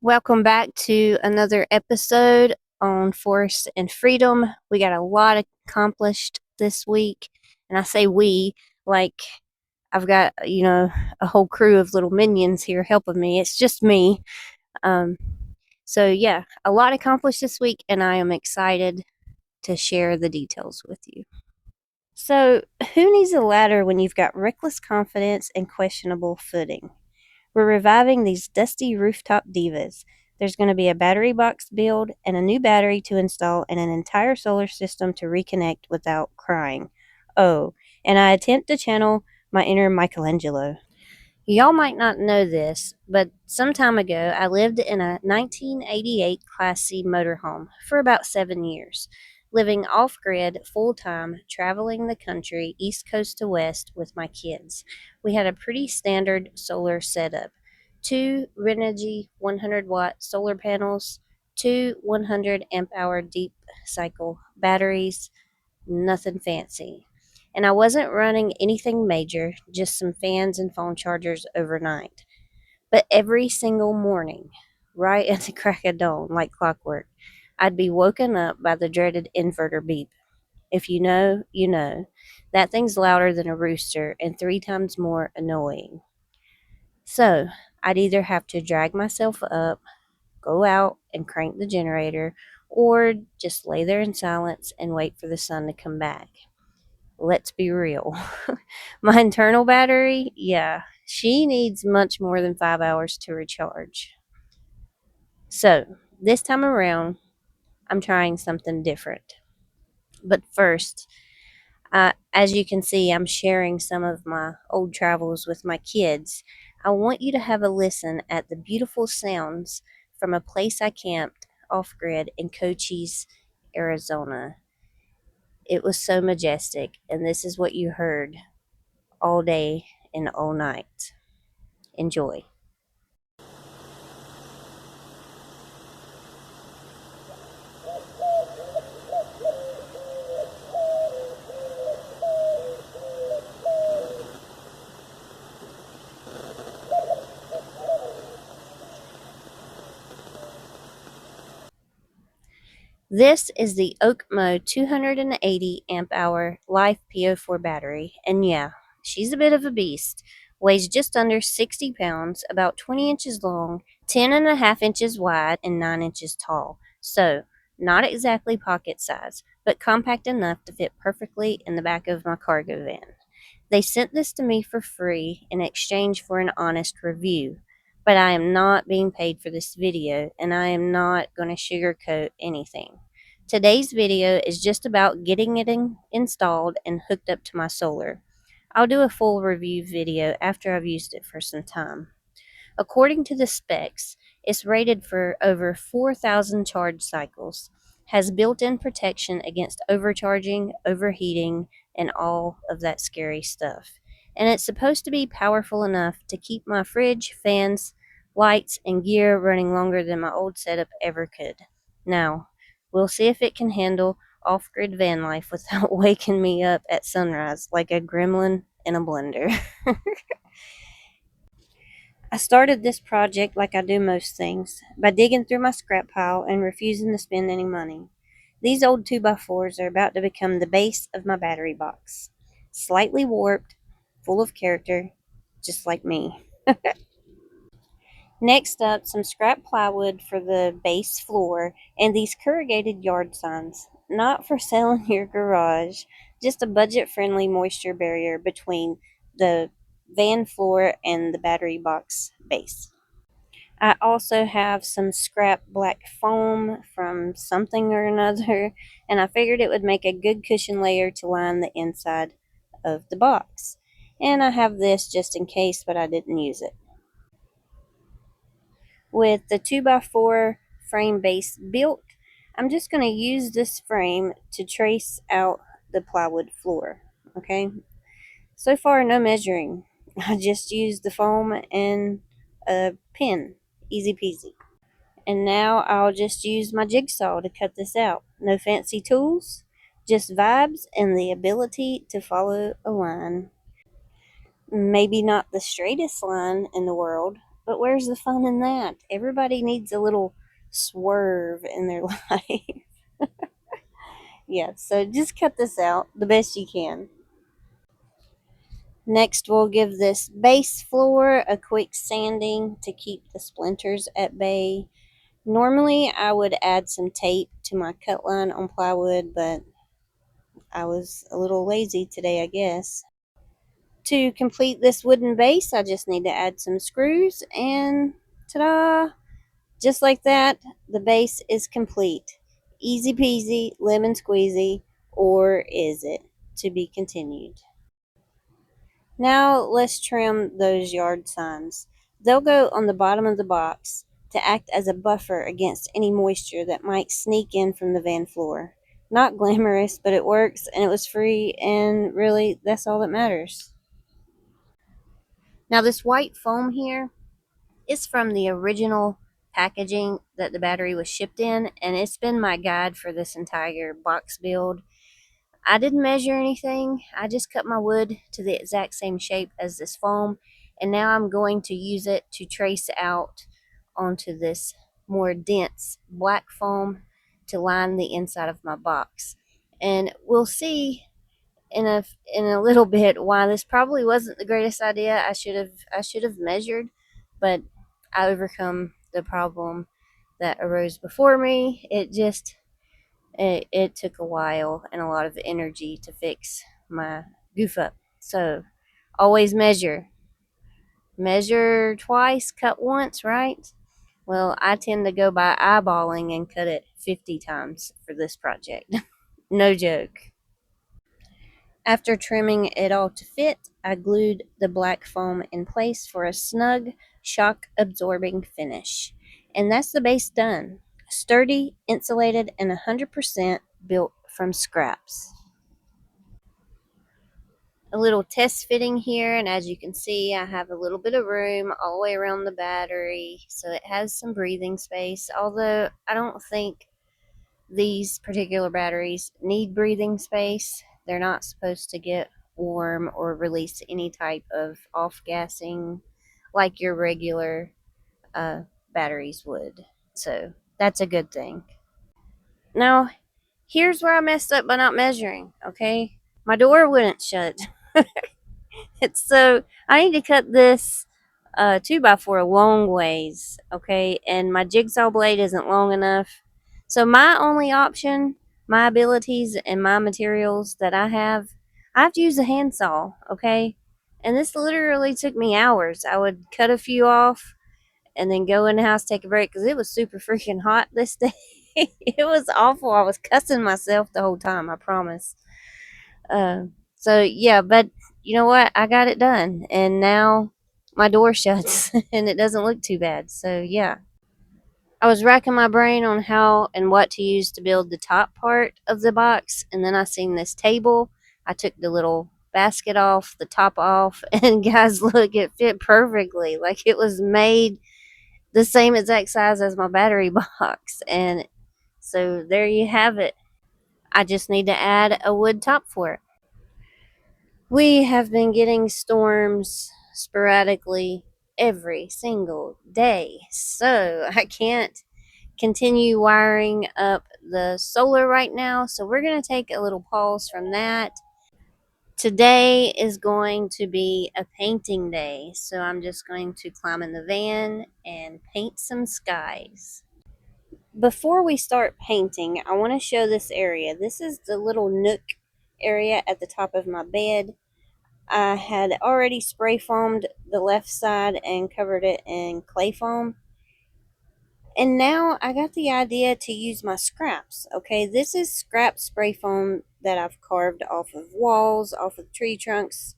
Welcome back to another episode on Forest and Freedom. We got a lot accomplished this week, and I say we like I've got a whole crew of little minions here helping me. It's just me. Um, so yeah, a lot accomplished this week, and I am excited to share the details with you. So, who needs a ladder when you've got reckless confidence and questionable footing? We're reviving these dusty rooftop divas. There's going to be a battery box build and a new battery to install and an entire solar system to reconnect without crying. Oh, and I attempt to channel my inner Michelangelo. Y'all might not know this, but some time ago I lived in a 1988 Class C motorhome for about 7 years, living off grid full time, traveling the country east coast to west with my kids. We had a pretty standard solar setup: two Renogy 100-watt solar panels, two 100 amp hour deep cycle batteries, nothing fancy. And I wasn't running anything major, just some fans and phone chargers overnight. But every single morning, right at the crack of dawn, like clockwork, I'd be woken up by the dreaded inverter beep. If you know, you know. That thing's louder than a rooster and 3 times more annoying. So I'd either have to drag myself up, go out and crank the generator, or just lay there in silence and wait for the sun to come back. Let's be real. My internal battery, yeah, she needs much more than 5 hours to recharge. So, this time around, I'm trying something different. But first, as you can see, I'm sharing some of my old travels with my kids. I want you to have a listen at the beautiful sounds from a place I camped off grid in Cochise, Arizona. It was so majestic, and this is what you heard all day and all night. Enjoy. This is the OKMO 280 amp hour LiFePO₄ battery, and yeah, she's a bit of a beast. Weighs just under 60 pounds, about 20 inches long, 10.5 inches wide, and 9 inches tall. So, not exactly pocket size, but compact enough to fit perfectly in the back of my cargo van. They sent this to me for free in exchange for an honest review. But I am not being paid for this video, and I am not going to sugarcoat anything. Today's video is just about getting it installed and hooked up to my solar. I'll do a full review video after I've used it for some time. According to the specs, it's rated for over 4,000 charge cycles, has built-in protection against overcharging, overheating, and all of that scary stuff. And it's supposed to be powerful enough to keep my fridge, fans, lights, and gear running longer than my old setup ever could. Now, we'll see if it can handle off-grid van life without waking me up at sunrise like a gremlin in a blender. I started this project like I do most things, by digging through my scrap pile and refusing to spend any money. These old 2x4s are about to become the base of my battery box. Slightly warped, full of character, just like me. Next up, some scrap plywood for the base floor and these corrugated yard signs. Not for sale in your garage, just a budget-friendly moisture barrier between the van floor and the battery box base. I also have some scrap black foam from something or another, and I figured it would make a good cushion layer to line the inside of the box. And I have this just in case, but I didn't use it. With the 2x4 frame base built, I'm just going to use this frame to trace out the plywood floor. Okay, so far no measuring. I just used the foam and a pin. Easy peasy. And now I'll just use my jigsaw to cut this out. No fancy tools, just vibes and the ability to follow a line. Maybe not the straightest line in the world, but where's the fun in that? Everybody needs a little swerve in their life. Yeah, so just cut this out the best you can. Next, we'll give this base floor a quick sanding to keep the splinters at bay. Normally, I would add some tape to my cut line on plywood, but I was a little lazy today, I guess. To complete this wooden base, I just need to add some screws, and ta-da! Just like that, the base is complete. Easy peasy, lemon squeezy, or is it? To be continued. Now let's trim those yard signs. They'll go on the bottom of the box to act as a buffer against any moisture that might sneak in from the van floor. Not glamorous, but it works and it was free, and really, that's all that matters. Now, this white foam here is from the original packaging that the battery was shipped in, and it's been my guide for this entire box build. I didn't measure anything. I just cut my wood to the exact same shape as this foam, and now I'm going to use it to trace out onto this more dense black foam to line the inside of my box. And we'll see in a little bit why this probably wasn't the greatest idea. I should have measured, but I overcome the problem that arose before me. It took a while and a lot of energy to fix my goof up. So always measure twice, cut once, right? Well, I tend to go by eyeballing and cut it 50 times for this project. No joke. After trimming it all to fit, I glued the black foam in place for a snug, shock absorbing finish. And that's the base done. Sturdy, insulated, and 100% built from scraps. A little test fitting here, and as you can see, I have a little bit of room all the way around the battery, so it has some breathing space, although I don't think these particular batteries need breathing space. They're not supposed to get warm or release any type of off-gassing like your regular batteries would. So that's a good thing. Now, here's where I messed up by not measuring, okay? My door wouldn't shut. So I need to cut this 2x4 a long ways, okay? And my jigsaw blade isn't long enough. So my only option, my abilities and my materials that I have to use a handsaw, okay? And this literally took me hours. I would cut a few off and then go in the house, take a break, because it was super freaking hot this day. It was awful. I was cussing myself the whole time, I promise. Uh, so yeah, but you know what? I got it done, and now my door shuts, and it doesn't look too bad. So yeah, I was racking my brain on how and what to use to build the top part of the box, and then I seen this table. I took the little basket off, the top off, and guys, look, it fit perfectly. Like it was made the same exact size as my battery box, and so there you have it. I just need to add a wood top for it. We have been getting storms sporadically every single day, so I can't continue wiring up the solar right now. So we're going to take a little pause from that. Today is going to be a painting day, so I'm just going to climb in the van and paint some skies. Before we start painting, I want to show this area. This is the little nook area at the top of my bed. I had already spray foamed the left side and covered it in clay foam. And now I got the idea to use my scraps. Okay, this is scrap spray foam that I've carved off of walls, off of tree trunks,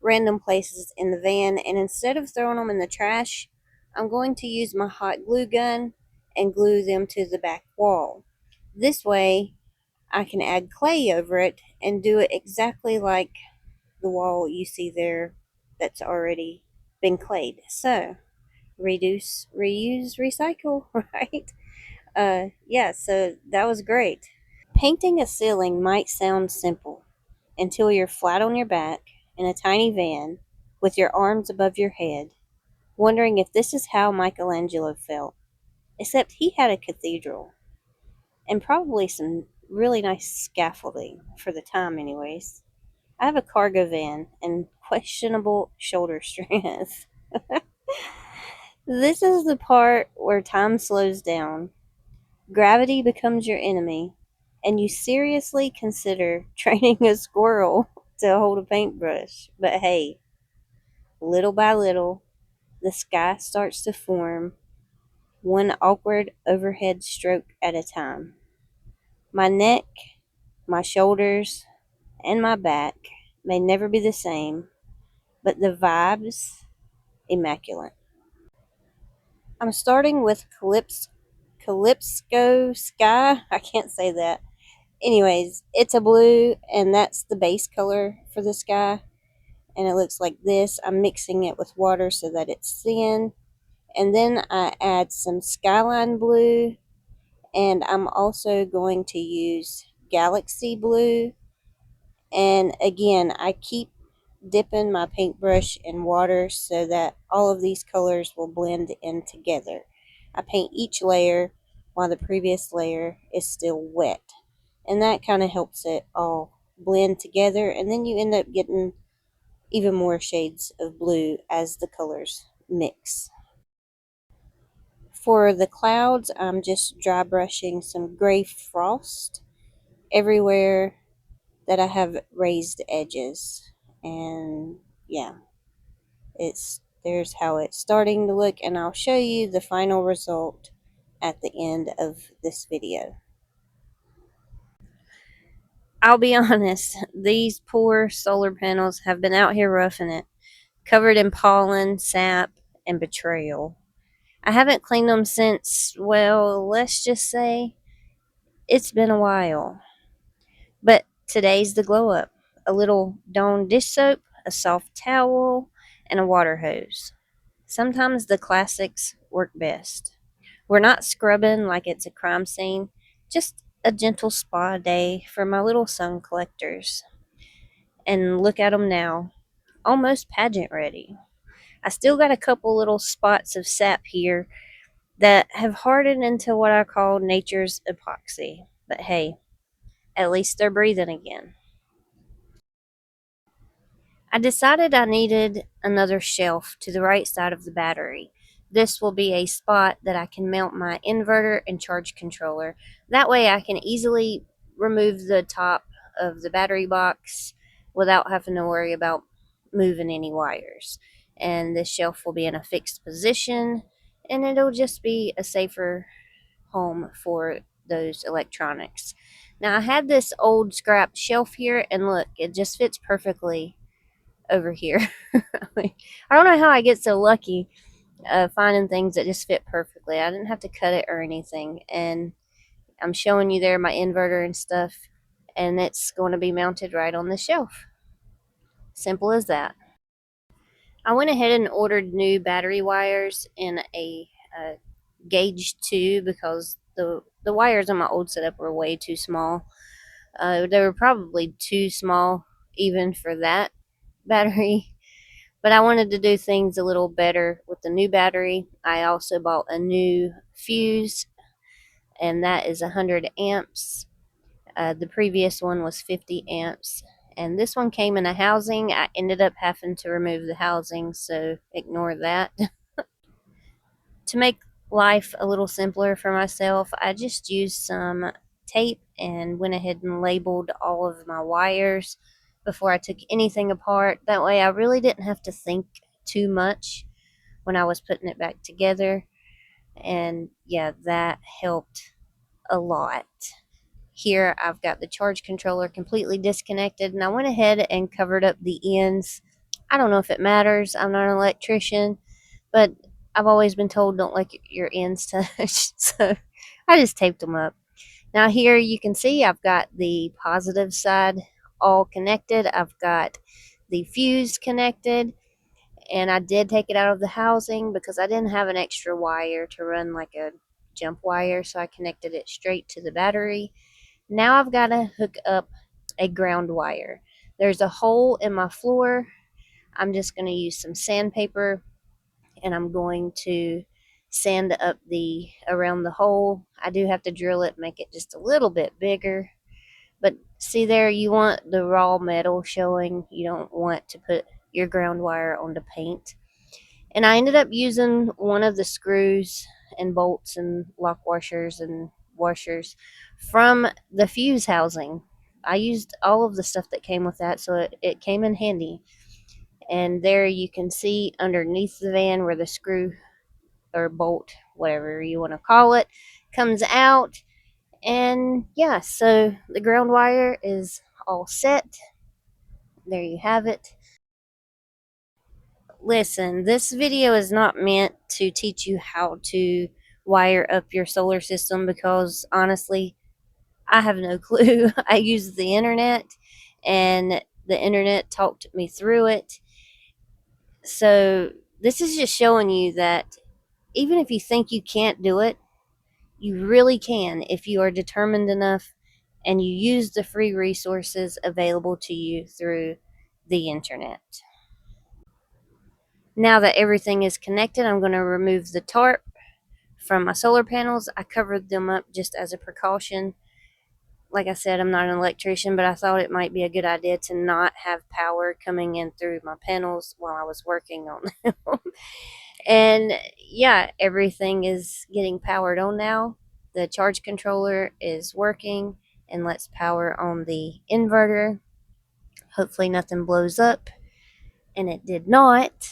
random places in the van. And instead of throwing them in the trash, I'm going to use my hot glue gun and glue them to the back wall. This way, I can add clay over it and do it exactly like the wall you see there that's already been clayed. So, reduce, reuse, recycle, right? Yeah, so that was great. Painting a ceiling might sound simple until you're flat on your back in a tiny van with your arms above your head, wondering if this is how Michelangelo felt. Except he had a cathedral, and probably some really nice scaffolding, for the time, anyways. I have a cargo van and questionable shoulder strength. This is the part where time slows down, gravity becomes your enemy, and you seriously consider training a squirrel to hold a paintbrush. But hey, little by little, the sky starts to form, one awkward overhead stroke at a time. My neck, my shoulders, and my back may never be the same, but the vibes, immaculate. I'm starting with Calypso Sky. I can't say that. Anyways, it's a blue, and that's the base color for the sky. And it looks like this. I'm mixing it with water so that it's thin. And then I add some skyline blue, and I'm also going to use galaxy blue. And again, I keep dipping my paintbrush in water so that all of these colors will blend in together. I paint each layer while the previous layer is still wet, and that kind of helps it all blend together, and then you end up getting even more shades of blue as the colors mix. For the clouds, I'm just dry brushing some gray frost everywhere that I have raised edges. And yeah, there's how it's starting to look, and I'll show you the final result at the end of this video. I'll be honest, these poor solar panels have been out here roughing it, covered in pollen, sap, and betrayal. I haven't cleaned them since, well, let's just say it's been a while. But today's the glow up: a little Dawn dish soap, a soft towel, and a water hose. Sometimes the classics work best. We're not scrubbing like it's a crime scene, just a gentle spa day for my little sun collectors. And look at them now, almost pageant ready. I still got a couple little spots of sap here that have hardened into what I call nature's epoxy. But hey, at least they're breathing again. I decided I needed another shelf to the right side of the battery. This will be a spot that I can mount my inverter and charge controller. That way I can easily remove the top of the battery box without having to worry about moving any wires. And this shelf will be in a fixed position, and it'll just be a safer home for those electronics. Now I had this old scrap shelf here, and look, it just fits perfectly over here. I don't know how I get so lucky finding things that just fit perfectly. I didn't have to cut it or anything. And I'm showing you there my inverter and stuff, and it's going to be mounted right on the shelf. Simple as that. I went ahead and ordered new battery wires in a gauge 2 because the wires on my old setup were way too small. They were probably too small even for that battery. But I wanted to do things a little better with the new battery. I also bought a new fuse, and that is 100 amps. The previous one was 50 amps. And this one came in a housing. I ended up having to remove the housing, so ignore that. To make life a little simpler for myself, I just used some tape and went ahead and labeled all of my wires before I took anything apart. That way I really didn't have to think too much when I was putting it back together. And yeah, that helped a lot. Here I've got the charge controller completely disconnected, and I went ahead and covered up the ends. I don't know if it matters. I'm not an electrician, but I've always been told don't let your ends touch. So I just taped them up. Now here you can see I've got the positive side all connected. I've got the fuse connected, and I did take it out of the housing because I didn't have an extra wire to run like a jump wire, so I connected it straight to the battery. Now I've got to hook up a ground wire. There's a hole in my floor. I'm just going to use some sandpaper and I'm going to sand up around the hole. I do have to drill it, make it just a little bit bigger. But see there, you want the raw metal showing. You don't want to put your ground wire onto paint. And I ended up using one of the screws and bolts and lock washers and washers from the fuse housing. I used all of the stuff that came with that, so it came in handy. And there you can see underneath the van where the screw or bolt, whatever you want to call it, comes out. And yeah, so the ground wire is all set. There you have it. Listen, this video is not meant to teach you how to wire up your solar system because honestly, I have no clue. I use the internet and the internet talked me through it. So, this is just showing you that even if you think you can't do it, you really can if you are determined enough and you use the free resources available to you through the internet. Now that everything is connected, I'm going to remove the tarp from my solar panels. I covered them up just as a precaution. Like I said, I'm not an electrician, but I thought it might be a good idea to not have power coming in through my panels while I was working on them. And yeah, everything is getting powered on now. The charge controller is working and lets power on the inverter. Hopefully nothing blows up, and it did not.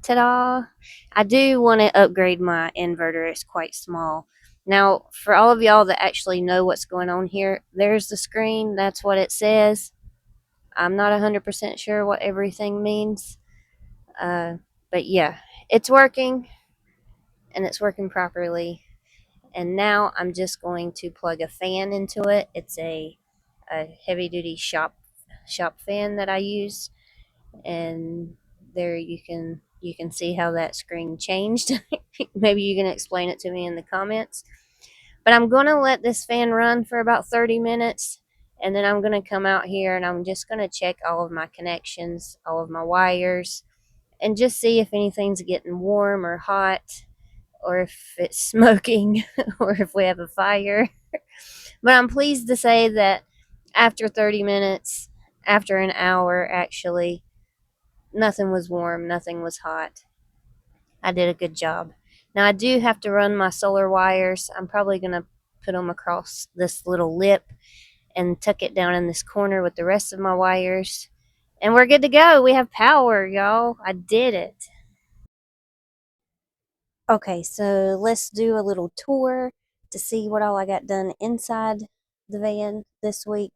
Ta-da! I do want to upgrade my inverter. It's quite small. Now, for all of y'all that actually know what's going on here, there's the screen. That's what it says. I'm not 100% sure what everything means. But yeah, it's working, and it's working properly. And now I'm just going to plug a fan into it. It's a heavy-duty shop fan that I use. And there you can see how that screen changed. Maybe you can explain it to me in the comments. But I'm going to let this fan run for about 30 minutes, and then I'm going to come out here and I'm just going to check all of my connections, all of my wires, and just see if anything's getting warm or hot, or if it's smoking, or if we have a fire. But I'm pleased to say that after 30 minutes, after an hour actually, nothing was warm, nothing was hot. I did a good job. Now I do have to run my solar wires. I'm probably going to put them across this little lip and tuck it down in this corner with the rest of my wires. And we're good to go. We have power, y'all. I did it. Okay, so let's do a little tour to see what all I got done inside the van this week.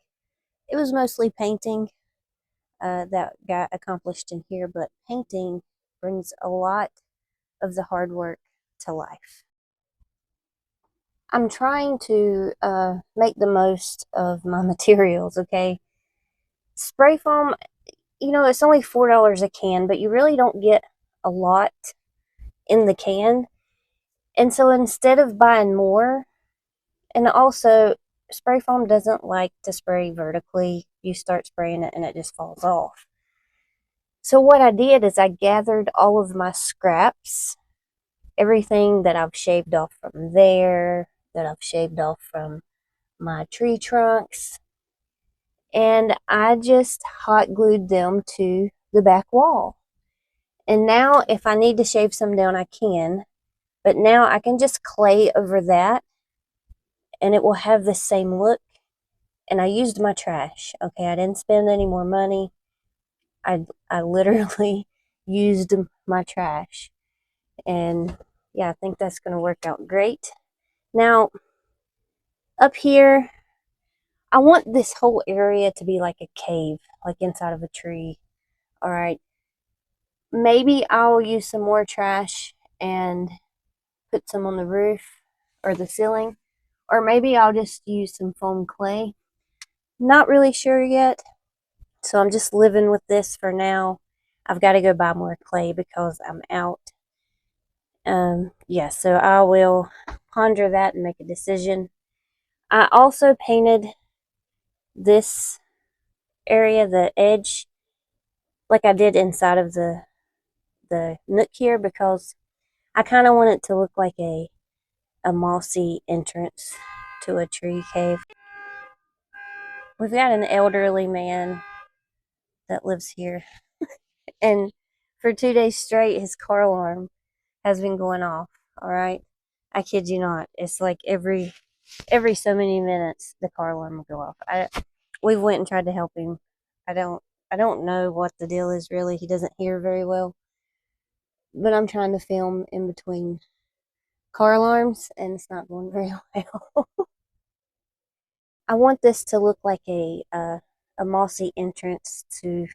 It was mostly painting that got accomplished in here, but painting brings a lot of the hard work to life. I'm trying to make the most of my materials, okay? Spray foam, it's only $4 a can, but you really don't get a lot in the can. And so instead of buying more, and also spray foam doesn't like to spray vertically. You start spraying it and it just falls off. So what I did is I gathered all of my scraps, everything that I've shaved off from there, that I've shaved off from my tree trunks, and I just hot glued them to the back wall. And now if I need to shave some down, I can, but now I can just clay over that and it will have the same look. And I used my trash, okay? I didn't spend any more money. I literally used my trash. And yeah, I think that's going to work out great. Now, up here, I want this whole area to be like a cave, like inside of a tree. All right. Maybe I'll use some more trash and put some on the roof or the ceiling. Or maybe I'll just use some foam clay. Not really sure yet. So I'm just living with this for now. I've got to go buy more clay because I'm out. Yeah, so I will ponder that and make a decision. I also painted this area, the edge, like I did inside of the nook here, because I kind of want it to look like a mossy entrance to a tree cave. We've got an elderly man that lives here, and for 2 days straight, his car alarm has been going off. All right, I kid you not. It's like every so many minutes the car alarm will go off. We went and tried to help him. I don't know what the deal is really. He doesn't hear very well, but I'm trying to film in between car alarms, and it's not going very well. I want this to look like a mossy entrance to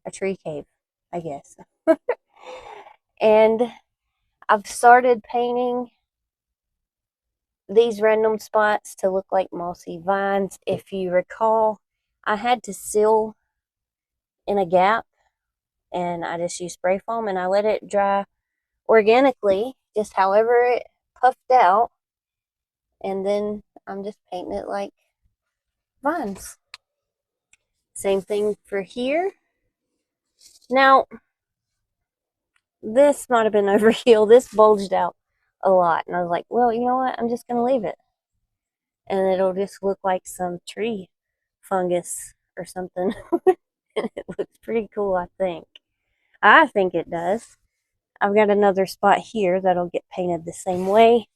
a tree cave, I guess. And I've started painting these random spots to look like mossy vines. If you recall, I had to seal in a gap, and I just used spray foam and I let it dry organically, just however it puffed out, and then I'm just painting it like vines. Same thing for here. Now, this might have been overkill. This bulged out a lot, and I was like, well, you know what? I'm just going to leave it, and it'll just look like some tree fungus or something. And it looks pretty cool, I think. I think it does. I've got another spot here that'll get painted the same way.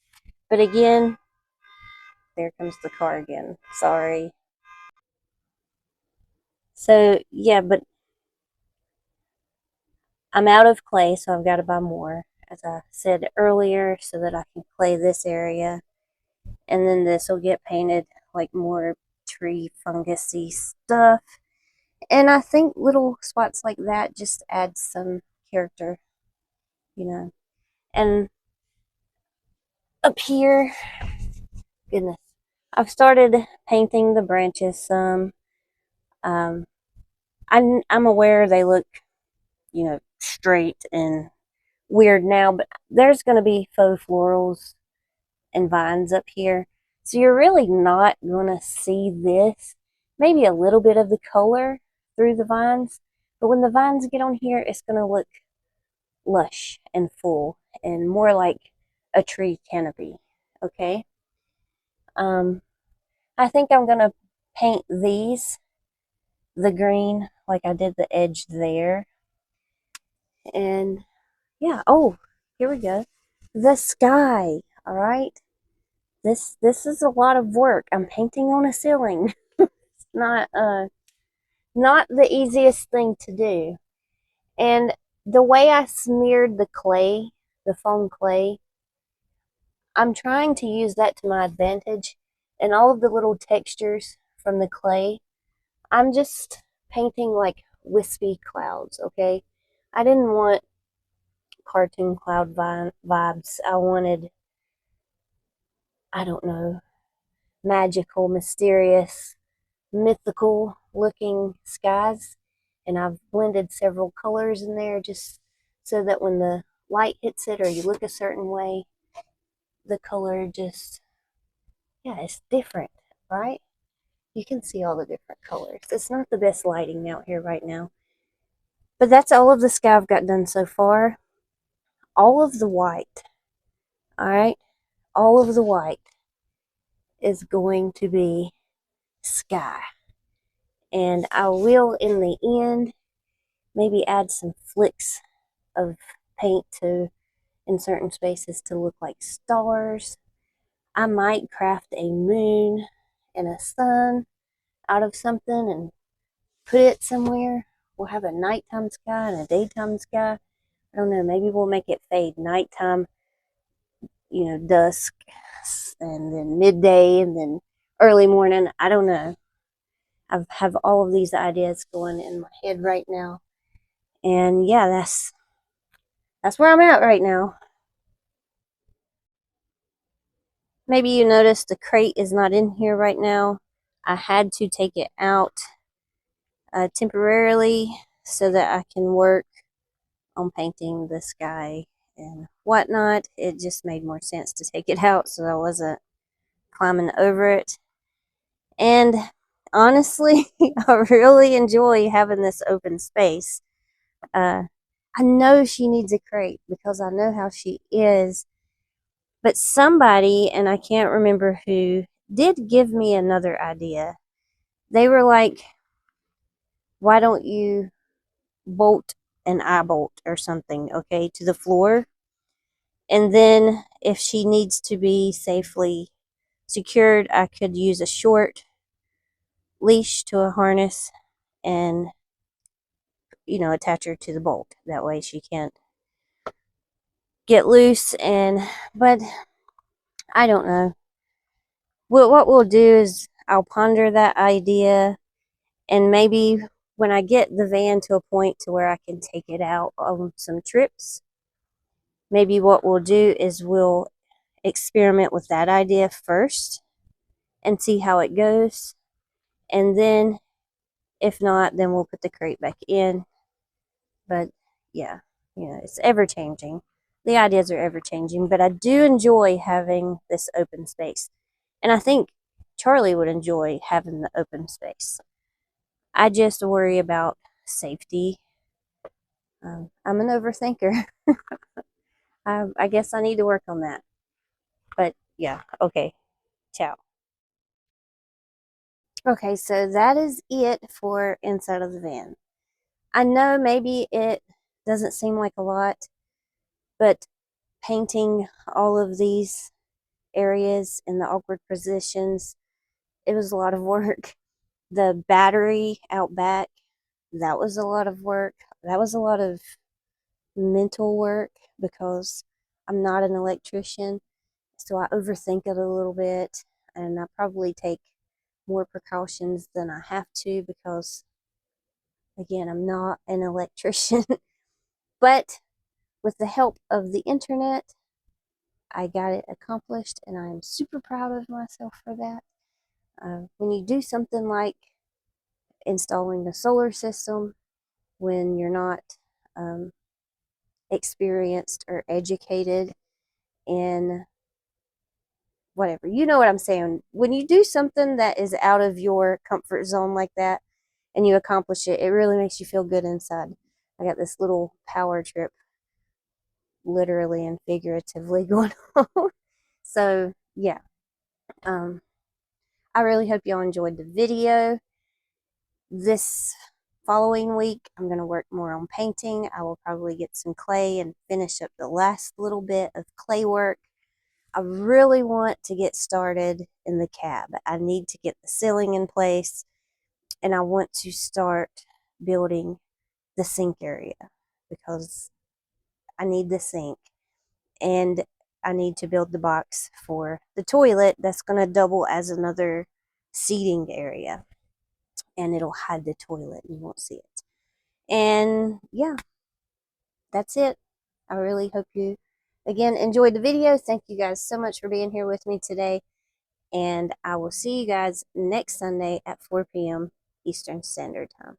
But again, there comes the car again. Sorry. So, yeah, but I'm out of clay, so I've got to buy more, as I said earlier, so that I can clay this area. And then this will get painted like more tree fungusy stuff. And I think little spots like that just add some character, you know. And up here, goodness, I've started painting the branches some. Um, I'm aware they look, straight and weird now, but there's going to be faux florals and vines up here. So you're really not going to see this. Maybe a little bit of the color through the vines, but when the vines get on here, it's going to look lush and full and more like a tree canopy. Okay. I think I'm going to paint these the green like I did the edge there. And yeah, oh, here we go. The sky, all right? This is a lot of work. I'm painting on a ceiling. It's not the easiest thing to do. And the way I smeared the clay, the foam clay, I'm trying to use that to my advantage. And all of the little textures from the clay, I'm just painting like wispy clouds, okay? I didn't want cartoon cloud vibes. I wanted, I don't know, magical, mysterious, mythical looking skies. And I've blended several colors in there just so that when the light hits it or you look a certain way, the color just, yeah, it's different, right? You can see all the different colors. It's not the best lighting out here right now. But that's all of the sky I've got done so far. All of the white, all right? All of the white is going to be sky. And I will, in the end, maybe add some flicks of paint to in certain spaces to look like stars. I might craft a moon and a sun out of something and put it somewhere. We'll have a nighttime sky and a daytime sky. I don't know, maybe we'll make it fade. Nighttime, dusk, and then midday, and then early morning. I don't know. I have all of these ideas going in my head right now. And yeah, that's where I'm at right now. Maybe you noticed the crate is not in here right now. I had to take it out temporarily so that I can work on painting the sky and whatnot. It just made more sense to take it out so I wasn't climbing over it. And honestly, I really enjoy having this open space. I know she needs a crate because I know how she is. But somebody, and I can't remember who, did give me another idea. They were like, why don't you bolt an eye bolt or something, okay, to the floor? And then if she needs to be safely secured, I could use a short leash to a harness and, attach her to the bolt. That way she can't get loose. But I don't know. What we'll do is I'll ponder that idea, and maybe when I get the van to a point to where I can take it out on some trips, maybe what we'll do is we'll experiment with that idea first and see how it goes. And then if not, then we'll put the crate back in. But yeah, it's ever changing. The ideas are ever changing, but I do enjoy having this open space. And I think Charlie would enjoy having the open space. I just worry about safety. I'm an overthinker. I guess I need to work on that. But yeah, okay. Ciao. Okay, so that is it for inside of the van. I know maybe it doesn't seem like a lot, but painting all of these areas in the awkward positions, it was a lot of work. The battery out back, that was a lot of work. That was a lot of mental work because I'm not an electrician, so I overthink it a little bit, and I probably take more precautions than I have to because, again, I'm not an electrician. But with the help of the internet, I got it accomplished, and I am super proud of myself for that. When you do something like installing the solar system, when you're not um, experienced or educated in whatever, you know what I'm saying. When you do something that is out of your comfort zone like that and you accomplish it, it really makes you feel good inside. I got this little power trip, literally and figuratively, going on. So yeah, um, I really hope y'all enjoyed the video. This following week, I'm going to work more on painting. I will probably get some clay and finish up the last little bit of clay work. I really want to get started in the cab. I need to get the ceiling in place, and I want to start building the sink area because I need the sink, and I need to build the box for the toilet that's going to double as another seating area, and it'll hide the toilet. You won't see it. And yeah, that's it. I really hope you, again, enjoyed the video. Thank you guys so much for being here with me today. And I will see you guys next Sunday at 4 p.m. Eastern Standard Time.